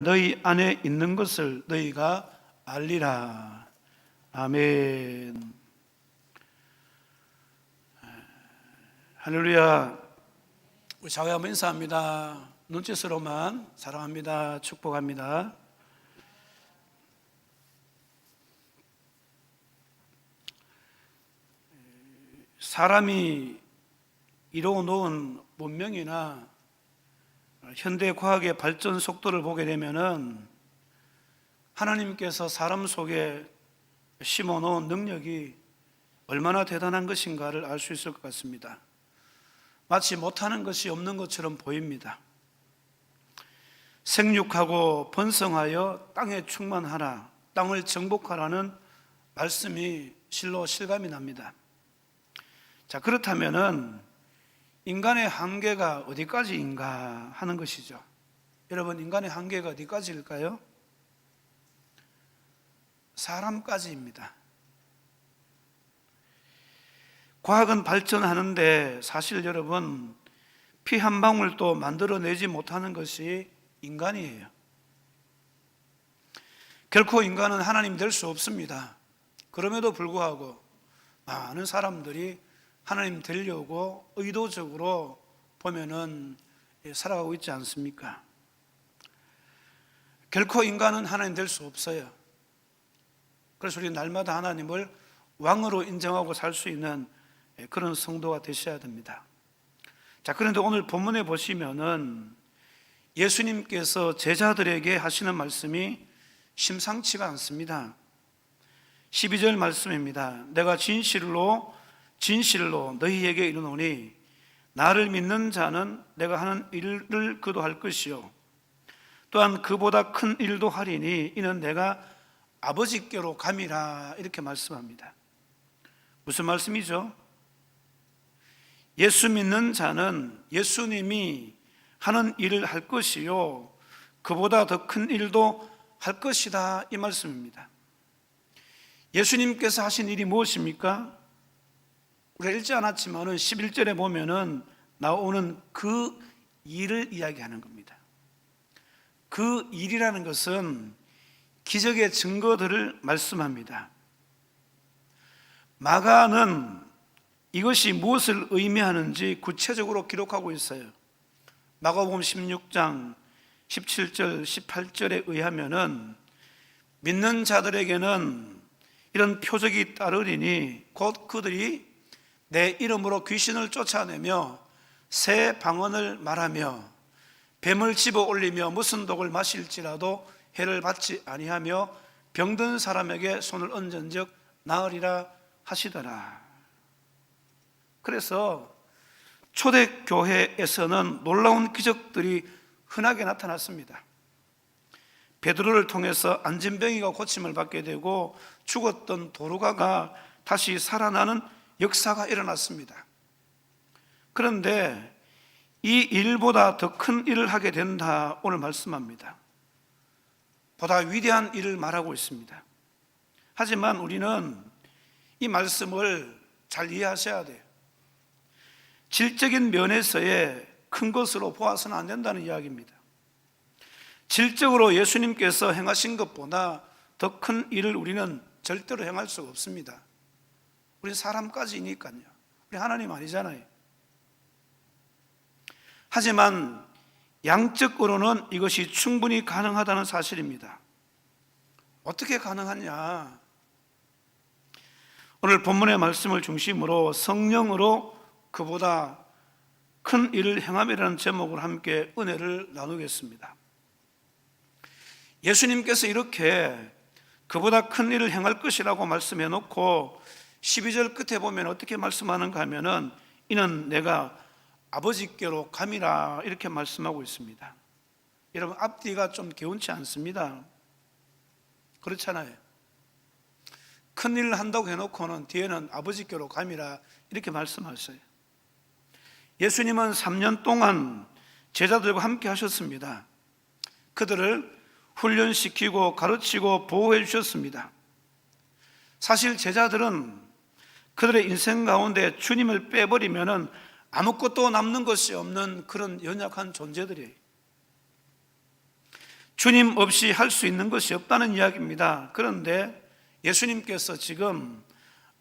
너희 안에 있는 것을 너희가 알리라. 아멘. 할렐루야. 우리 자회 한번 인사합니다. 눈짓으로만 사랑합니다. 축복합니다. 사람이 이루어 놓은 문명이나 현대 과학의 발전 속도를 보게 되면은 하나님께서 사람 속에 심어 놓은 능력이 얼마나 대단한 것인가를 알 수 있을 것 같습니다. 마치 못하는 것이 없는 것처럼 보입니다. 생육하고 번성하여 땅에 충만하라, 땅을 정복하라는 말씀이 실로 실감이 납니다. 자, 그렇다면은 인간의 한계가 어디까지인가 하는 것이죠. 여러분, 인간의 한계가 어디까지일까요? 사람까지입니다. 과학은 발전하는데 사실 여러분, 피 한 방울도 만들어내지 못하는 것이 인간이에요. 결코 인간은 하나님 될 수 없습니다. 그럼에도 불구하고 많은 사람들이 하나님 되려고 의도적으로 보면은 살아가고 있지 않습니까? 결코 인간은 하나님 될 수 없어요. 그래서 우리 날마다 하나님을 왕으로 인정하고 살 수 있는 그런 성도가 되셔야 됩니다. 자, 그런데 오늘 본문에 보시면은 예수님께서 제자들에게 하시는 말씀이 심상치가 않습니다. 12절 말씀입니다. 내가 진실로 너희에게 이르노니 나를 믿는 자는 내가 하는 일을 그도 할 것이요 또한 그보다 큰 일도 하리니 이는 내가 아버지께로 감이라. 이렇게 말씀합니다. 무슨 말씀이죠? 예수 믿는 자는 예수님이 하는 일을 할 것이요 그보다 더 큰 일도 할 것이다, 이 말씀입니다. 예수님께서 하신 일이 무엇입니까? 우리가 읽지 않았지만은 11절에 보면은 나오는 그 일을 이야기하는 겁니다. 그 일이라는 것은 기적의 증거들을 말씀합니다. 마가는 이것이 무엇을 의미하는지 구체적으로 기록하고 있어요. 마가복음 16장 17절 18절에 의하면은 믿는 자들에게는 이런 표적이 따르리니 곧 그들이 내 이름으로 귀신을 쫓아내며 새 방언을 말하며 뱀을 집어 올리며 무슨 독을 마실지라도 해를 받지 아니하며 병든 사람에게 손을 얹은즉 나으리라 하시더라. 그래서 초대교회에서는 놀라운 기적들이 흔하게 나타났습니다. 베드로를 통해서 안진병이가 고침을 받게 되고 죽었던 도루가가 다시 살아나는 역사가 일어났습니다. 그런데 이 일보다 더 큰 일을 하게 된다, 오늘 말씀합니다. 보다 위대한 일을 말하고 있습니다. 하지만 우리는 이 말씀을 잘 이해하셔야 돼요. 질적인 면에서의 큰 것으로 보아서는 안 된다는 이야기입니다. 질적으로 예수님께서 행하신 것보다 더 큰 일을 우리는 절대로 행할 수가 없습니다. 우리 사람까지니까요. 우리 하나님 아니잖아요. 하지만 양적으로는 이것이 충분히 가능하다는 사실입니다. 어떻게 가능하냐? 오늘 본문의 말씀을 중심으로 성령으로 그보다 큰 일을 행함이라는 제목으로 함께 은혜를 나누겠습니다. 예수님께서 이렇게 그보다 큰 일을 행할 것이라고 말씀해 놓고 12절 끝에 보면 어떻게 말씀하는가 하면은 이는 내가 아버지께로 감이라, 이렇게 말씀하고 있습니다. 여러분, 앞뒤가 좀 개운치 않습니다. 그렇잖아요. 큰 일을 한다고 해놓고는 뒤에는 아버지께로 감이라 이렇게 말씀하셨어요. 예수님은 3년 동안 제자들과 함께 하셨습니다. 그들을 훈련시키고 가르치고 보호해 주셨습니다. 사실 제자들은 그들의 인생 가운데 주님을 빼버리면은 아무것도 남는 것이 없는 그런 연약한 존재들이에요. 주님 없이 할 수 있는 것이 없다는 이야기입니다. 그런데 예수님께서 지금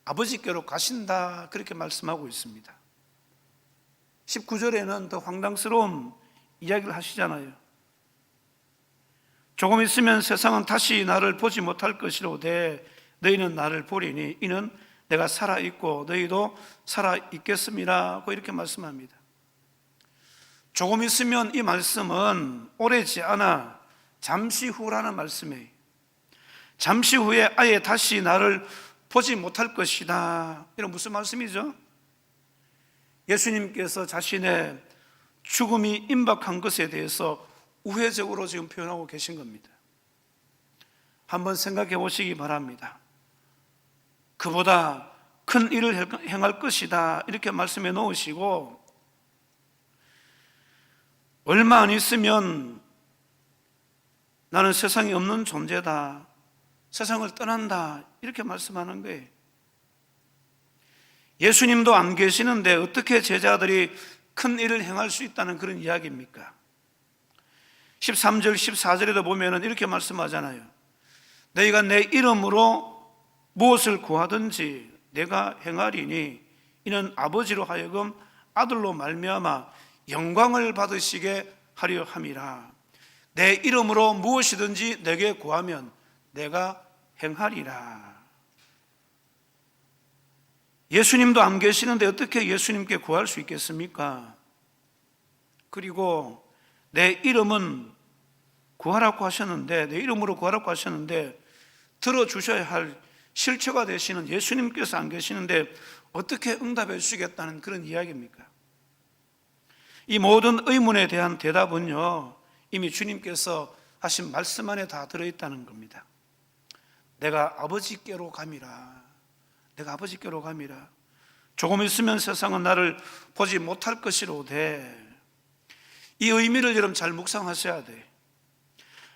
아버지께로 가신다 그렇게 말씀하고 있습니다. 19절에는 더 황당스러운 이야기를 하시잖아요. 조금 있으면 세상은 다시 나를 보지 못할 것이로되 너희는 나를 보리니 이는 내가 살아있고 너희도 살아있겠음이라고 이렇게 말씀합니다. 조금 있으면 이 말씀은 오래지 않아 잠시 후라는 말씀이에요. 잠시 후에 아예 다시 나를 보지 못할 것이다. 이런 무슨 말씀이죠? 예수님께서 자신의 죽음이 임박한 것에 대해서 우회적으로 지금 표현하고 계신 겁니다. 한번 생각해 보시기 바랍니다. 그보다 큰 일을 행할 것이다 이렇게 말씀해 놓으시고 얼마 안 있으면 나는 세상에 없는 존재다, 세상을 떠난다 이렇게 말씀하는 거예요. 예수님도 안 계시는데 어떻게 제자들이 큰 일을 행할 수 있다는 그런 이야기입니까? 13절 14절에도 보면 이렇게 말씀하잖아요. 너희가 내 이름으로 무엇을 구하든지 내가 행하리니 이는 아버지로 하여금 아들로 말미암아 영광을 받으시게 하려 함이라. 내 이름으로 무엇이든지 내게 구하면 내가 행하리라. 예수님도 안 계시는데 어떻게 예수님께 구할 수 있겠습니까? 그리고 내 이름은 구하라고 하셨는데, 내 이름으로 구하라고 하셨는데 들어주셔야 할 실체가 되시는 예수님께서 안 계시는데 어떻게 응답해 주시겠다는 그런 이야기입니까? 이 모든 의문에 대한 대답은요, 이미 주님께서 하신 말씀 안에 다 들어있다는 겁니다. 내가 아버지께로 감이라. 내가 아버지께로 감이라. 조금 있으면 세상은 나를 보지 못할 것이로되. 이 의미를 여러분 잘 묵상하셔야 돼.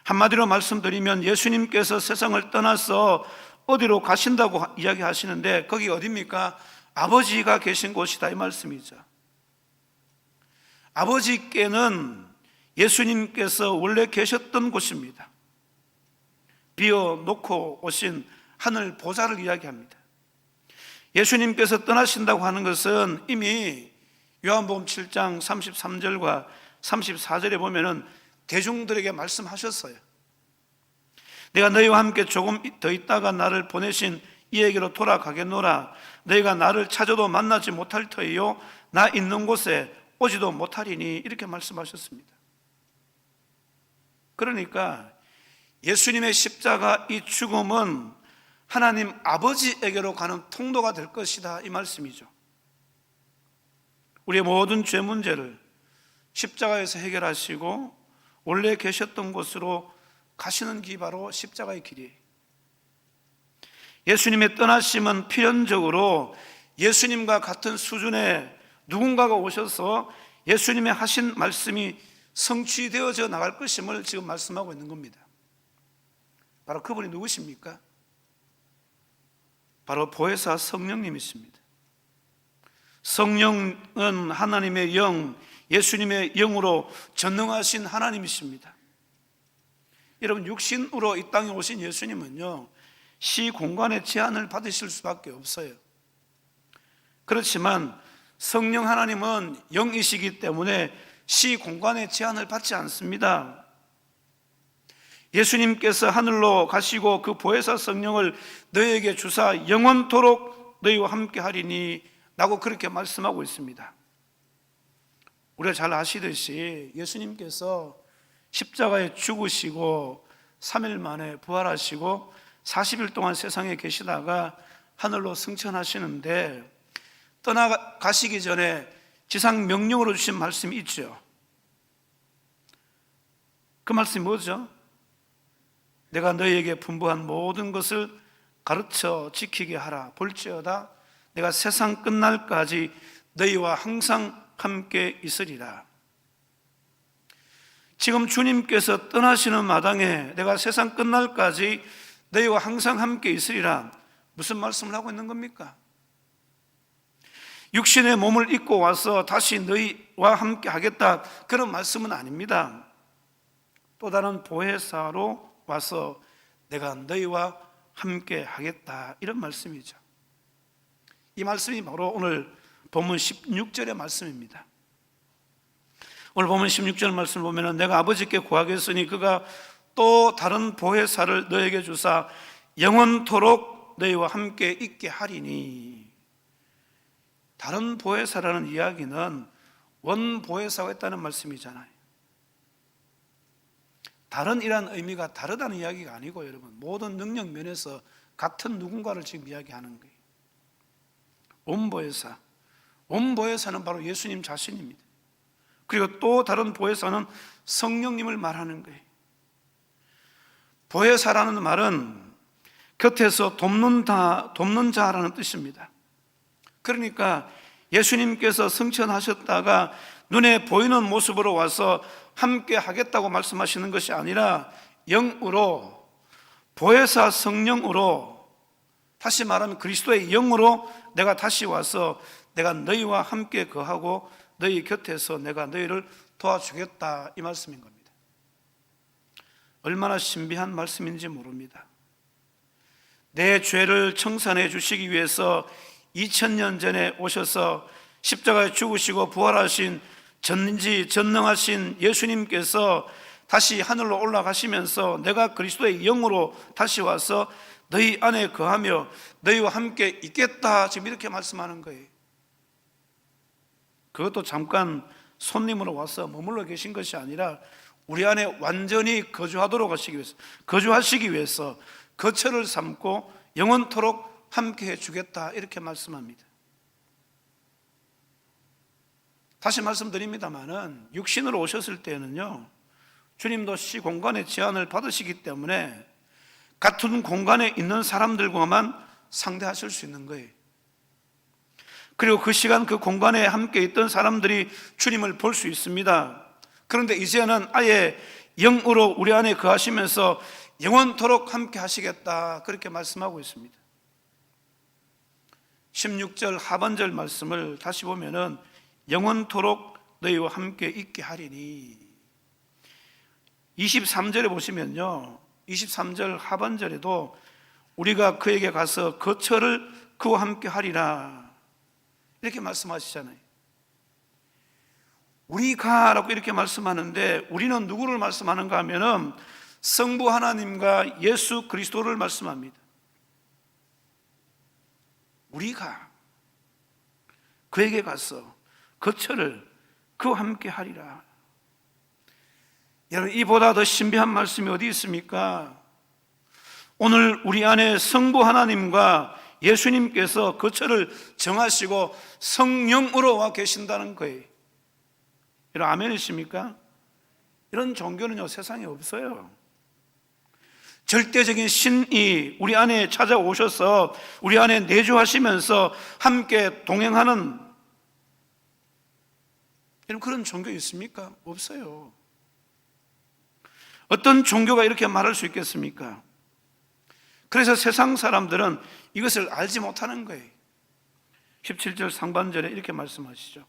한마디로 말씀드리면 예수님께서 세상을 떠나서 어디로 가신다고 이야기하시는데 거기 어디입니까? 아버지가 계신 곳이다 이 말씀이죠. 아버지께는 예수님께서 원래 계셨던 곳입니다. 비워놓고 오신 하늘 보좌를 이야기합니다. 예수님께서 떠나신다고 하는 것은 이미 요한복음 7장 33절과 34절에 보면은 대중들에게 말씀하셨어요. 내가 너희와 함께 조금 더 있다가 나를 보내신 이에게로 돌아가겠노라. 너희가 나를 찾아도 만나지 못할 터이요 나 있는 곳에 오지도 못하리니 이렇게 말씀하셨습니다. 그러니까 예수님의 십자가 이 죽음은 하나님 아버지에게로 가는 통로가 될 것이다 이 말씀이죠. 우리의 모든 죄 문제를 십자가에서 해결하시고 원래 계셨던 곳으로 가시는 길이 바로 십자가의 길이에요. 예수님의 떠나심은 필연적으로 예수님과 같은 수준의 누군가가 오셔서 예수님의 하신 말씀이 성취되어져 나갈 것임을 지금 말씀하고 있는 겁니다. 바로 그분이 누구십니까? 바로 보혜사 성령님이십니다. 성령은 하나님의 영, 예수님의 영으로 전능하신 하나님이십니다. 여러분, 육신으로 이 땅에 오신 예수님은요, 시공간의 제한을 받으실 수밖에 없어요. 그렇지만 성령 하나님은 영이시기 때문에 시공간의 제한을 받지 않습니다. 예수님께서 하늘로 가시고 그 보혜사 성령을 너희에게 주사 영원토록 너희와 함께 하리니 라고 그렇게 말씀하고 있습니다. 우리가 잘 아시듯이 예수님께서 십자가에 죽으시고 3일 만에 부활하시고 40일 동안 세상에 계시다가 하늘로 승천하시는데 떠나가시기 전에 지상 명령으로 주신 말씀이 있죠. 그 말씀이 뭐죠? 내가 너희에게 분부한 모든 것을 가르쳐 지키게 하라. 볼지어다 내가 세상 끝날까지 너희와 항상 함께 있으리라. 지금 주님께서 떠나시는 마당에 내가 세상 끝날까지 너희와 항상 함께 있으리라. 무슨 말씀을 하고 있는 겁니까? 육신의 몸을 입고 와서 다시 너희와 함께 하겠다 그런 말씀은 아닙니다. 또 다른 보혜사로 와서 내가 너희와 함께 하겠다, 이런 말씀이죠. 이 말씀이 바로 오늘 본문 16절의 말씀입니다. 오늘 본문 16절 말씀을 보면 내가 아버지께 구하겠으니 그가 또 다른 보혜사를 너에게 주사 영원토록 너희와 함께 있게 하리니. 다른 보혜사라는 이야기는 원 보혜사가 있다는 말씀이잖아요. 다른 이란 의미가 다르다는 이야기가 아니고, 여러분, 모든 능력 면에서 같은 누군가를 지금 이야기하는 거예요. 원보혜사, 원보혜사는 바로 예수님 자신입니다. 그리고 또 다른 보혜사는 성령님을 말하는 거예요. 보혜사라는 말은 곁에서 돕는 자라는 뜻입니다. 그러니까 예수님께서 승천하셨다가 눈에 보이는 모습으로 와서 함께 하겠다고 말씀하시는 것이 아니라 영으로, 보혜사 성령으로, 다시 말하면 그리스도의 영으로 내가 다시 와서 내가 너희와 함께 거하고 너희 곁에서 내가 너희를 도와주겠다, 이 말씀인 겁니다. 얼마나 신비한 말씀인지 모릅니다. 내 죄를 청산해 주시기 위해서 2000년 전에 오셔서 십자가에 죽으시고 부활하신 전능하신 예수님께서 다시 하늘로 올라가시면서 내가 그리스도의 영으로 다시 와서 너희 안에 거하며 너희와 함께 있겠다, 지금 이렇게 말씀하는 거예요. 그것도 잠깐 손님으로 와서 머물러 계신 것이 아니라 우리 안에 완전히 거주하시기 위해서 거처를 삼고 영원토록 함께 해주겠다, 이렇게 말씀합니다. 다시 말씀드립니다마는 육신으로 오셨을 때는요, 주님도 시공간의 제한을 받으시기 때문에 같은 공간에 있는 사람들과만 상대하실 수 있는 거예요. 그리고 그 시간 그 공간에 함께 있던 사람들이 주님을 볼 수 있습니다. 그런데 이제는 아예 영으로 우리 안에 거하시면서 영원토록 함께 하시겠다, 그렇게 말씀하고 있습니다. 16절 하반절 말씀을 다시 보면은 영원토록 너희와 함께 있게 하리니. 23절에 보시면요, 23절 하반절에도 우리가 그에게 가서 거처를 그와 함께 하리라, 이렇게 말씀하시잖아요. 우리가라고 이렇게 말씀하는데 우리는 누구를 말씀하는가 하면은 성부 하나님과 예수 그리스도를 말씀합니다. 우리가 그에게 가서 거처를 그와 함께 하리라. 여러분, 이보다 더 신비한 말씀이 어디 있습니까? 오늘 우리 안에 성부 하나님과 예수님께서 거처를 정하시고 성령으로 와 계신다는 거예요. 여러분, 아멘이십니까? 이런 종교는요, 세상에 없어요. 절대적인 신이 우리 안에 찾아오셔서 우리 안에 내주하시면서 함께 동행하는 그런 종교 있습니까? 없어요. 어떤 종교가 이렇게 말할 수 있겠습니까? 그래서 세상 사람들은 이것을 알지 못하는 거예요. 17절 상반절에 이렇게 말씀하시죠.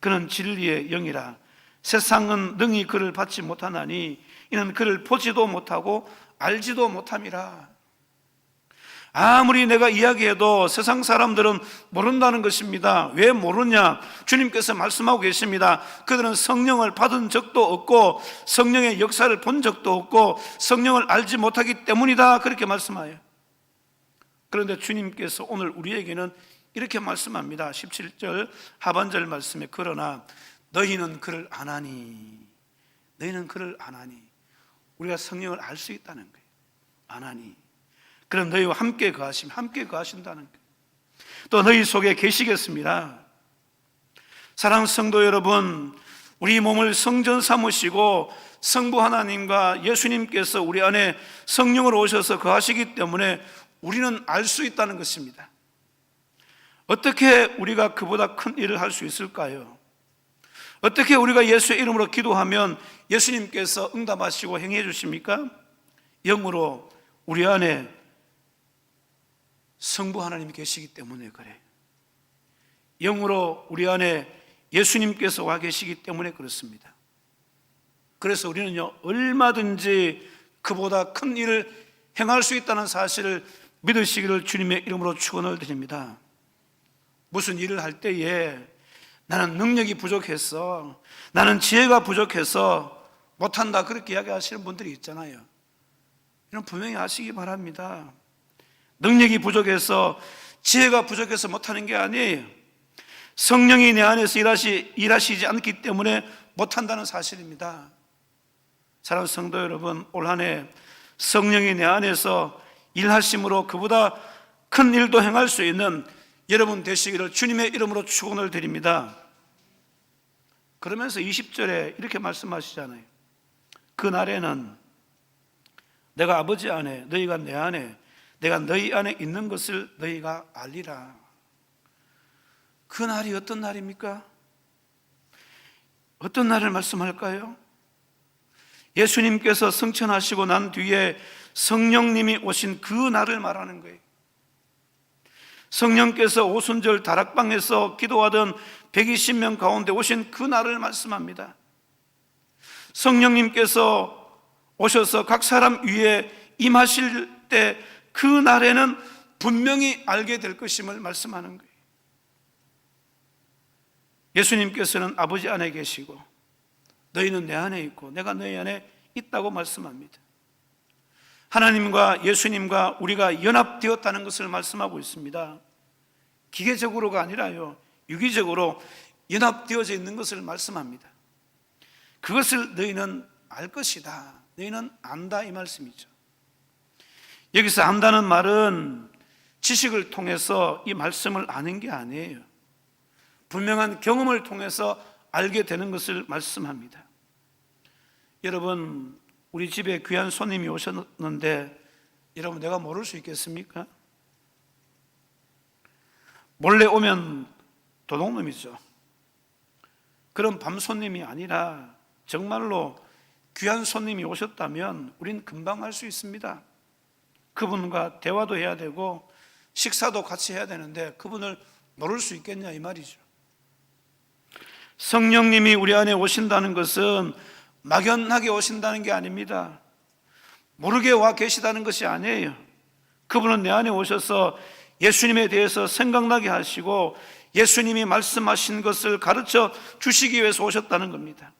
그는 진리의 영이라 세상은 능히 그를 받지 못하나니 이는 그를 보지도 못하고 알지도 못함이라. 아무리 내가 이야기해도 세상 사람들은 모른다는 것입니다. 왜 모르냐? 주님께서 말씀하고 계십니다. 그들은 성령을 받은 적도 없고 성령의 역사를 본 적도 없고 성령을 알지 못하기 때문이다, 그렇게 말씀하여요. 그런데 주님께서 오늘 우리에게는 이렇게 말씀합니다. 17절 하반절 말씀에 그러나 너희는 그를 아나니, 너희는 그를 아나니, 우리가 성령을 알 수 있다는 거예요. 아나니, 그럼 너희와 함께 거하시면 함께 거하신다는 거예요. 또 너희 속에 계시겠습니다. 사랑하는 성도 여러분, 우리 몸을 성전 삼으시고 성부 하나님과 예수님께서 우리 안에 성령으로 오셔서 거하시기 때문에 우리는 알 수 있다는 것입니다. 어떻게 우리가 그보다 큰 일을 할 수 있을까요? 어떻게 우리가 예수의 이름으로 기도하면 예수님께서 응답하시고 행해 주십니까? 영으로 우리 안에 성부 하나님이 계시기 때문에 그래. 영으로 우리 안에 예수님께서 와 계시기 때문에 그렇습니다. 그래서 우리는요, 얼마든지 그보다 큰 일을 행할 수 있다는 사실을 믿으시기를 주님의 이름으로 축원을 드립니다. 무슨 일을 할 때에 나는 능력이 부족해서, 나는 지혜가 부족해서 못한다, 그렇게 이야기하시는 분들이 있잖아요. 이런 분명히 아시기 바랍니다. 능력이 부족해서, 지혜가 부족해서 못하는 게 아니에요. 성령이 내 안에서 일하시지 않기 때문에 못한다는 사실입니다. 사랑하는 성도 여러분, 올 한 해 성령이 내 안에서 일하심으로 그보다 큰 일도 행할 수 있는 여러분 되시기를 주님의 이름으로 축원을 드립니다. 그러면서 20절에 이렇게 말씀하시잖아요. 그 날에는 내가 아버지 안에, 너희가 내 안에, 내가 너희 안에 있는 것을 너희가 알리라. 그 날이 어떤 날입니까? 어떤 날을 말씀할까요? 예수님께서 승천하시고 난 뒤에 성령님이 오신 그 날을 말하는 거예요. 성령께서 오순절 다락방에서 기도하던 120명 가운데 오신 그 날을 말씀합니다. 성령님께서 오셔서 각 사람 위에 임하실 때 그 날에는 분명히 알게 될 것임을 말씀하는 거예요. 예수님께서는 아버지 안에 계시고 너희는 내 안에 있고 내가 너희 안에 있다고 말씀합니다. 하나님과 예수님과 우리가 연합되었다는 것을 말씀하고 있습니다. 기계적으로가 아니라요, 유기적으로 연합되어져 있는 것을 말씀합니다. 그것을 너희는 알 것이다, 너희는 안다, 이 말씀이죠. 여기서 안다는 말은 지식을 통해서 이 말씀을 아는 게 아니에요. 분명한 경험을 통해서 알게 되는 것을 말씀합니다. 여러분, 우리 집에 귀한 손님이 오셨는데 여러분, 내가 모를 수 있겠습니까? 몰래 오면 도둑놈이죠. 그런 밤 손님이 아니라 정말로 귀한 손님이 오셨다면 우린 금방 알 수 있습니다. 그분과 대화도 해야 되고 식사도 같이 해야 되는데 그분을 모를 수 있겠냐, 이 말이죠. 성령님이 우리 안에 오신다는 것은 막연하게 오신다는 게 아닙니다. 모르게 와 계시다는 것이 아니에요. 그분은 내 안에 오셔서 예수님에 대해서 생각나게 하시고 예수님이 말씀하신 것을 가르쳐 주시기 위해서 오셨다는 겁니다.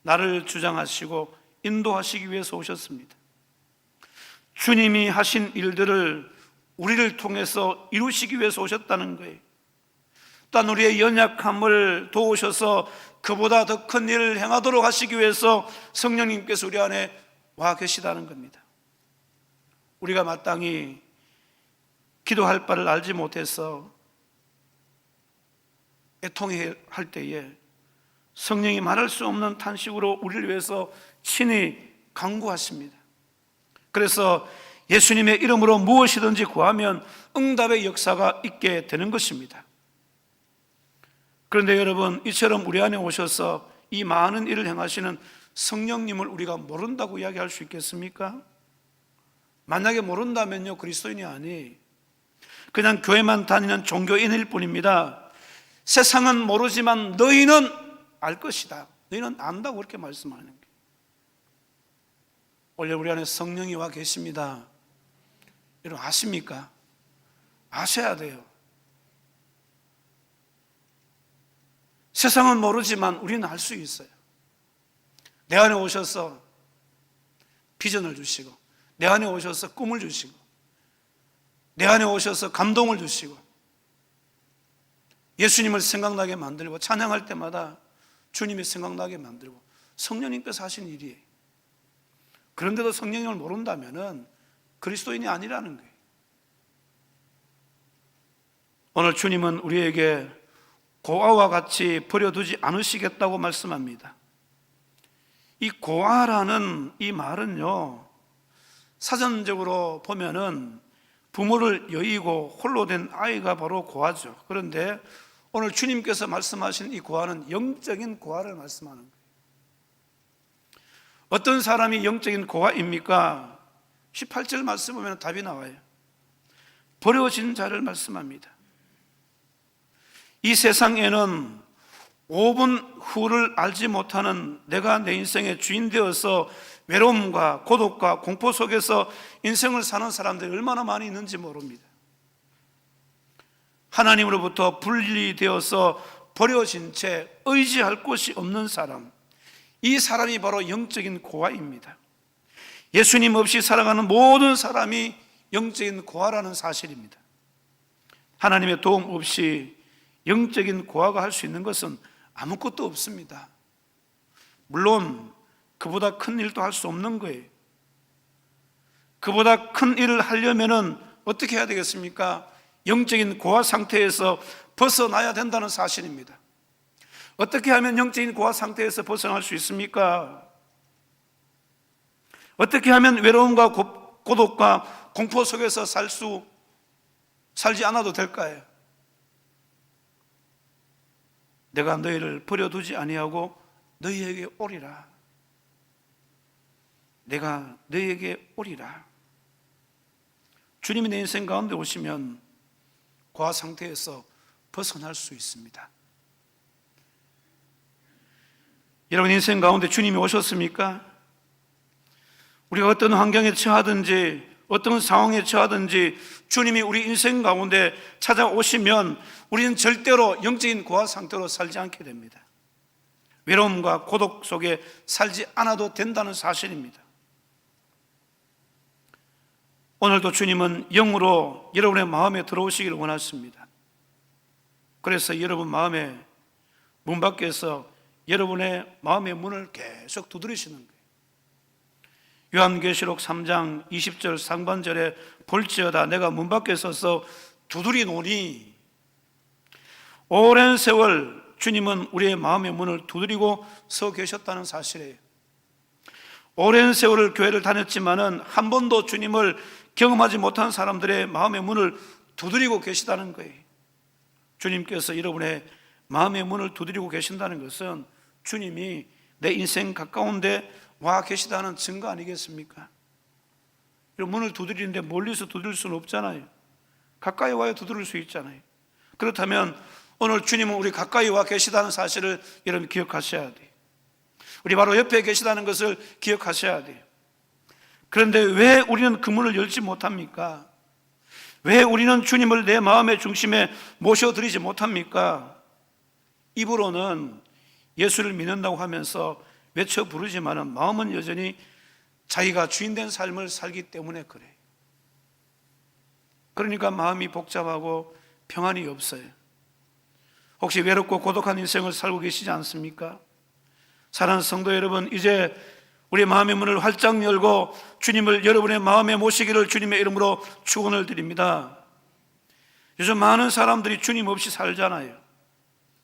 나를 주장하시고 인도하시기 위해서 오셨습니다. 주님이 하신 일들을 우리를 통해서 이루시기 위해서 오셨다는 거예요. 또한 우리의 연약함을 도우셔서 그보다 더 큰 일을 행하도록 하시기 위해서 성령님께서 우리 안에 와 계시다는 겁니다. 우리가 마땅히 기도할 바를 알지 못해서 애통할 때에 성령이 말할 수 없는 탄식으로 우리를 위해서 친히 간구하십니다. 그래서 예수님의 이름으로 무엇이든지 구하면 응답의 역사가 있게 되는 것입니다. 그런데 여러분, 이처럼 우리 안에 오셔서 이 많은 일을 행하시는 성령님을 우리가 모른다고 이야기할 수 있겠습니까? 만약에 모른다면요, 그리스도인이 아니에요. 그냥 교회만 다니는 종교인일 뿐입니다. 세상은 모르지만 너희는 알 것이다, 너희는 안다고 그렇게 말씀하는 거예요. 원래 우리 안에 성령이 와 계십니다. 여러분 아십니까? 아셔야 돼요. 세상은 모르지만 우리는 알 수 있어요. 내 안에 오셔서 비전을 주시고, 내 안에 오셔서 꿈을 주시고, 내 안에 오셔서 감동을 주시고, 예수님을 생각나게 만들고, 찬양할 때마다 주님이 생각나게 만들고, 성령님께서 하신 일이에요. 그런데도 성령님을 모른다면 그리스도인이 아니라는 거예요. 오늘 주님은 우리에게 고아와 같이 버려두지 않으시겠다고 말씀합니다. 이 고아라는 이 말은요, 사전적으로 보면은 부모를 여의고 홀로 된 아이가 바로 고아죠. 그런데 오늘 주님께서 말씀하신 이 고아는 영적인 고아를 말씀하는 거예요. 어떤 사람이 영적인 고아입니까? 18절 말씀 보면 답이 나와요. 버려진 자를 말씀합니다. 이 세상에는 5분 후를 알지 못하는 내가 내 인생의 주인 되어서 외로움과 고독과 공포 속에서 인생을 사는 사람들이 얼마나 많이 있는지 모릅니다. 하나님으로부터 분리되어서 버려진 채 의지할 곳이 없는 사람, 이 사람이 바로 영적인 고아입니다. 예수님 없이 살아가는 모든 사람이 영적인 고아라는 사실입니다. 하나님의 도움 없이 영적인 고아가 할 수 있는 것은 아무것도 없습니다. 물론 그보다 큰 일도 할 수 없는 거예요. 그보다 큰 일을 하려면 어떻게 해야 되겠습니까? 영적인 고아 상태에서 벗어나야 된다는 사실입니다. 어떻게 하면 영적인 고아 상태에서 벗어날 수 있습니까? 어떻게 하면 외로움과 고독과 공포 속에서 살지 않아도 될까요? 내가 너희를 버려두지 아니하고 너희에게 오리라. 내가 너희에게 오리라. 주님이 내 인생 가운데 오시면 고아 상태에서 벗어날 수 있습니다. 여러분 인생 가운데 주님이 오셨습니까? 우리가 어떤 환경에 처하든지 어떤 상황에 처하든지 주님이 우리 인생 가운데 찾아오시면 우리는 절대로 영적인 고아 상태로 살지 않게 됩니다. 외로움과 고독 속에 살지 않아도 된다는 사실입니다. 오늘도 주님은 영으로 여러분의 마음에 들어오시기를 원하십니다. 그래서 여러분 마음에 문 밖에서 여러분의 마음의 문을 계속 두드리시는 거예요. 요한계시록 3장 20절 상반절에 볼지어다 내가 문 밖에 서서 두드리노니, 오랜 세월 주님은 우리의 마음의 문을 두드리고 서 계셨다는 사실이에요. 오랜 세월을 교회를 다녔지만은 한 번도 주님을 경험하지 못한 사람들의 마음의 문을 두드리고 계시다는 거예요. 주님께서 여러분의 마음의 문을 두드리고 계신다는 것은 주님이 내 인생 가까운데 와 계시다는 증거 아니겠습니까? 문을 두드리는데 멀리서 두드릴 수는 없잖아요. 가까이 와야 두드릴 수 있잖아요. 그렇다면 오늘 주님은 우리 가까이 와 계시다는 사실을 여러분 기억하셔야 돼요. 우리 바로 옆에 계시다는 것을 기억하셔야 돼요. 그런데 왜 우리는 그 문을 열지 못합니까? 왜 우리는 주님을 내 마음의 중심에 모셔드리지 못합니까? 입으로는 예수를 믿는다고 하면서 외쳐 부르지만 마음은 여전히 자기가 주인된 삶을 살기 때문에 그래요. 그러니까 마음이 복잡하고 평안이 없어요. 혹시 외롭고 고독한 인생을 살고 계시지 않습니까? 사랑하는 성도 여러분, 이제 우리 마음의 문을 활짝 열고 주님을 여러분의 마음에 모시기를 주님의 이름으로 축원을 드립니다. 요즘 많은 사람들이 주님 없이 살잖아요.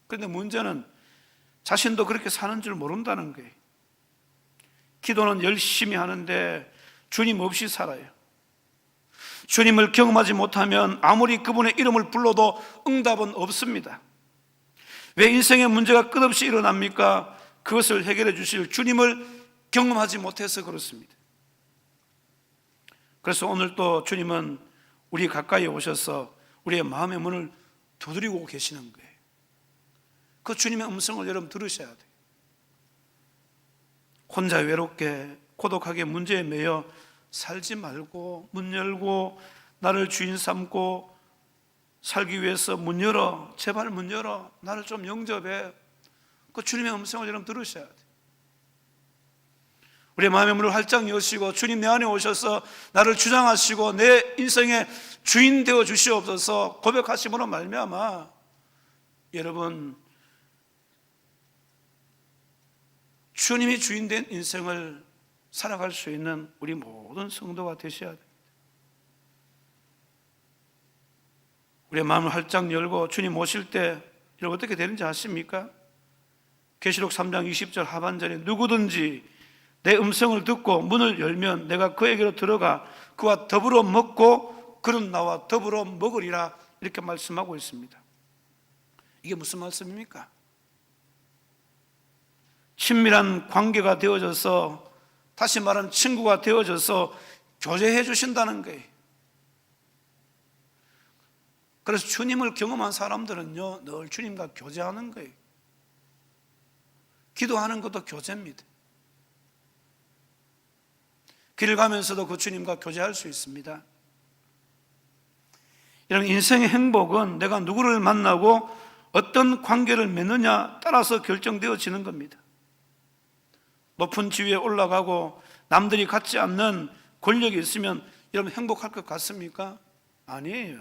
그런데 문제는 자신도 그렇게 사는 줄 모른다는 거예요. 기도는 열심히 하는데 주님 없이 살아요. 주님을 경험하지 못하면 아무리 그분의 이름을 불러도 응답은 없습니다. 왜 인생의 문제가 끝없이 일어납니까? 그것을 해결해 주실 주님을 경험하지 못해서 그렇습니다. 그래서 오늘 또 주님은 우리 가까이 오셔서 우리의 마음의 문을 두드리고 계시는 거예요. 그 주님의 음성을 여러분 들으셔야 돼요. 혼자 외롭게 고독하게 문제에 매여 살지 말고 문 열고 나를 주인 삼고 살기 위해서 문 열어, 제발 문 열어, 나를 좀 영접해. 그 주님의 음성을 여러분 들으셔야 돼요. 우리 마음의 문을 활짝 여시고 주님 내 안에 오셔서 나를 주장하시고 내 인생의 주인 되어 주시옵소서 고백하심으로 말미암아 여러분 주님이 주인된 인생을 살아갈 수 있는 우리 모든 성도가 되셔야 됩니다. 우리의 마음을 활짝 열고 주님 오실 때 여러분 어떻게 되는지 아십니까? 계시록 3장 20절 하반절에 누구든지 내 음성을 듣고 문을 열면 내가 그에게로 들어가 그와 더불어 먹고 그는 나와 더불어 먹으리라 이렇게 말씀하고 있습니다. 이게 무슨 말씀입니까? 친밀한 관계가 되어져서 다시 말하면 친구가 되어져서 교제해 주신다는 거예요. 그래서 주님을 경험한 사람들은요 늘 주님과 교제하는 거예요. 기도하는 것도 교제입니다. 길을 가면서도 그 주님과 교제할 수 있습니다. 이런 인생의 행복은 내가 누구를 만나고 어떤 관계를 맺느냐 따라서 결정되어지는 겁니다. 높은 지위에 올라가고 남들이 갖지 않는 권력이 있으면 여러분 행복할 것 같습니까? 아니에요.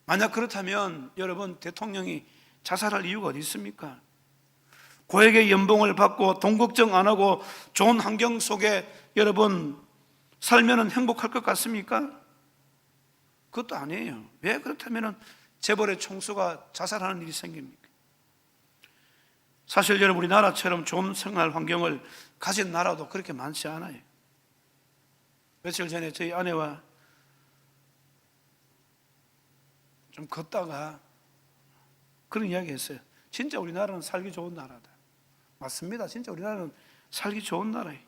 만약 그렇다면 여러분 대통령이 자살할 이유가 어디 있습니까? 고액의 연봉을 받고 돈 걱정 안 하고 좋은 환경 속에 여러분 살면은 행복할 것 같습니까? 그것도 아니에요. 왜 그렇다면은 재벌의 총수가 자살하는 일이 생깁니까? 사실 여러분 우리나라처럼 좋은 생활 환경을 가진 나라도 그렇게 많지 않아요. 며칠 전에 저희 아내와 좀 걷다가 그런 이야기 했어요. 진짜 우리나라는 살기 좋은 나라다. 맞습니다. 진짜 우리나라는 살기 좋은 나라예요.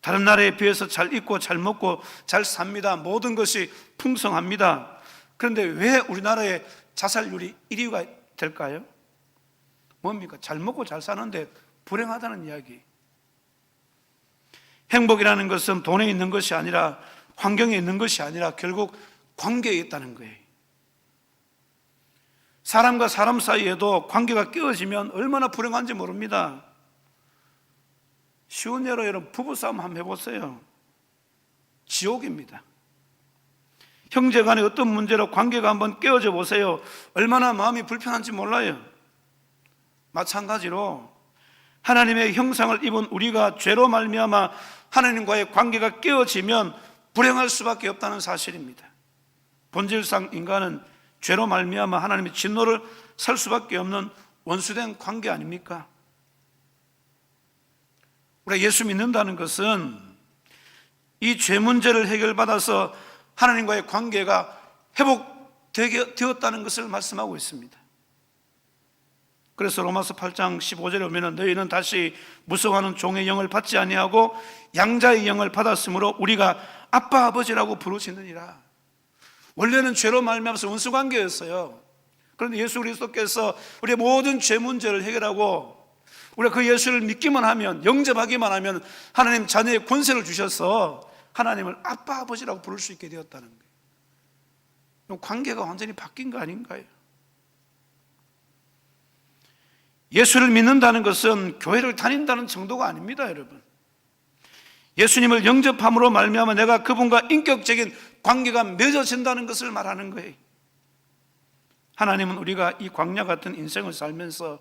다른 나라에 비해서 잘 입고 잘 먹고 잘 삽니다. 모든 것이 풍성합니다. 그런데 왜 우리나라의 자살률이 1위가 될까요? 뭡니까? 잘 먹고 잘 사는데 불행하다는 이야기. 행복이라는 것은 돈에 있는 것이 아니라 환경에 있는 것이 아니라 결국 관계에 있다는 거예요. 사람과 사람 사이에도 관계가 깨어지면 얼마나 불행한지 모릅니다. 쉬운 예로 여러분 부부싸움 한번 해보세요. 지옥입니다. 형제 간에 어떤 문제로 관계가 한번 깨어져 보세요. 얼마나 마음이 불편한지 몰라요. 마찬가지로 하나님의 형상을 입은 우리가 죄로 말미암아 하나님과의 관계가 깨어지면 불행할 수밖에 없다는 사실입니다. 본질상 인간은 죄로 말미암아 하나님의 진노를 살 수밖에 없는 원수된 관계 아닙니까? 우리가 예수 믿는다는 것은 이 죄 문제를 해결받아서 하나님과의 관계가 회복되었다는 것을 말씀하고 있습니다. 그래서 로마서 8장 15절에 보면 너희는 다시 무서워하는 종의 영을 받지 아니하고 양자의 영을 받았으므로 우리가 아빠 아버지라고 부르시느니라. 원래는 죄로 말미암아서 원수 관계였어요. 그런데 예수 그리스도께서 우리의 모든 죄 문제를 해결하고 우리가 그 예수를 믿기만 하면, 영접하기만 하면 하나님 자녀의 권세를 주셔서 하나님을 아빠 아버지라고 부를 수 있게 되었다는 거예요. 관계가 완전히 바뀐 거 아닌가요? 예수를 믿는다는 것은 교회를 다닌다는 정도가 아닙니다, 여러분. 예수님을 영접함으로 말미암아 내가 그분과 인격적인 관계가 맺어진다는 것을 말하는 거예요. 하나님은 우리가 이 광야 같은 인생을 살면서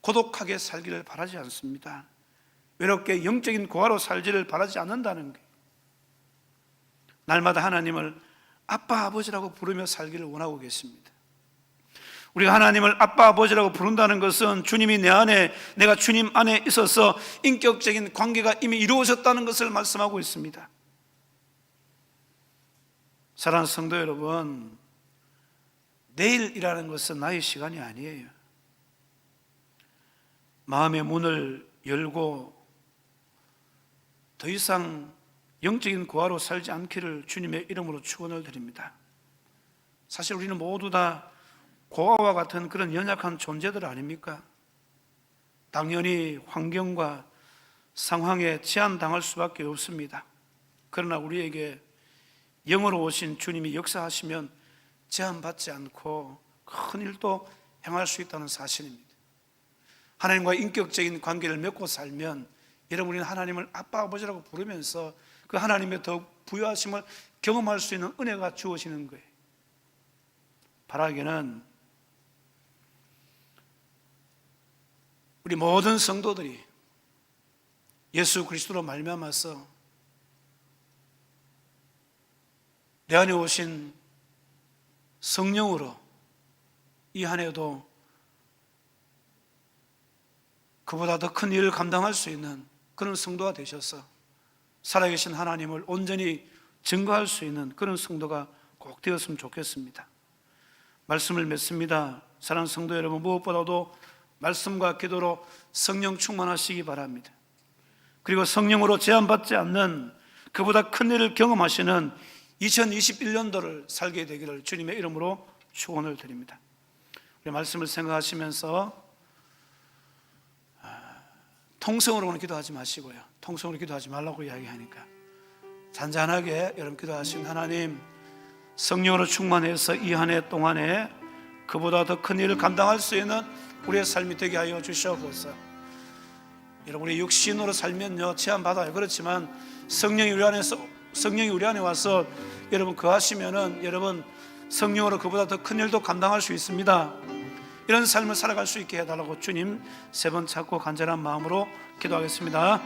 고독하게 살기를 바라지 않습니다. 외롭게 영적인 고아로 살지를 바라지 않는다는 거예요. 날마다 하나님을 아빠 아버지라고 부르며 살기를 원하고 계십니다. 우리가 하나님을 아빠 아버지라고 부른다는 것은 주님이 내 안에, 내가 주님 안에 있어서 인격적인 관계가 이미 이루어졌다는 것을 말씀하고 있습니다. 사랑하는 성도 여러분, 내일이라는 것은 나의 시간이 아니에요. 마음의 문을 열고 더 이상 영적인 고아로 살지 않기를 주님의 이름으로 축원을 드립니다. 사실 우리는 모두 다 고아와 같은 그런 연약한 존재들 아닙니까? 당연히 환경과 상황에 제한당할 수밖에 없습니다. 그러나 우리에게 영으로 오신 주님이 역사하시면 제한받지 않고 큰 일도 행할 수 있다는 사실입니다. 하나님과 인격적인 관계를 맺고 살면 여러분 우리는 하나님을 아빠 아버지라고 부르면서 그 하나님의 더욱 부여하심을 경험할 수 있는 은혜가 주어지는 거예요. 바라기는 우리 모든 성도들이 예수 그리스도로 말미암아서 내 안에 오신 성령으로 이 한 해도 그보다 더 큰 일을 감당할 수 있는 그런 성도가 되셔서 살아계신 하나님을 온전히 증거할 수 있는 그런 성도가 꼭 되었으면 좋겠습니다. 말씀을 맺습니다. 사랑하는 성도 여러분, 무엇보다도 말씀과 기도로 성령 충만하시기 바랍니다. 그리고 성령으로 제한받지 않는 그보다 큰 일을 경험하시는 2021년도를 살게 되기를 주님의 이름으로 축원을 드립니다. 우리 말씀을 생각하시면서 통성으로는 기도하지 마시고요, 통성으로 기도하지 말라고 이야기하니까 잔잔하게 여러분 기도하신 하나님, 성령으로 충만해서 이 한 해 동안에 그보다 더 큰 일을 감당할 수 있는 우리의 삶이 되게 하여 주시옵소서. 여러분, 우리 육신으로 살면요 제한받아요. 그렇지만 성령이 우리 안에 와서 여러분 거하시면은 여러분 성령으로 그보다 더 큰 일도 감당할 수 있습니다. 이런 삶을 살아갈 수 있게 해달라고 주님 세 번 찾고 간절한 마음으로 기도하겠습니다.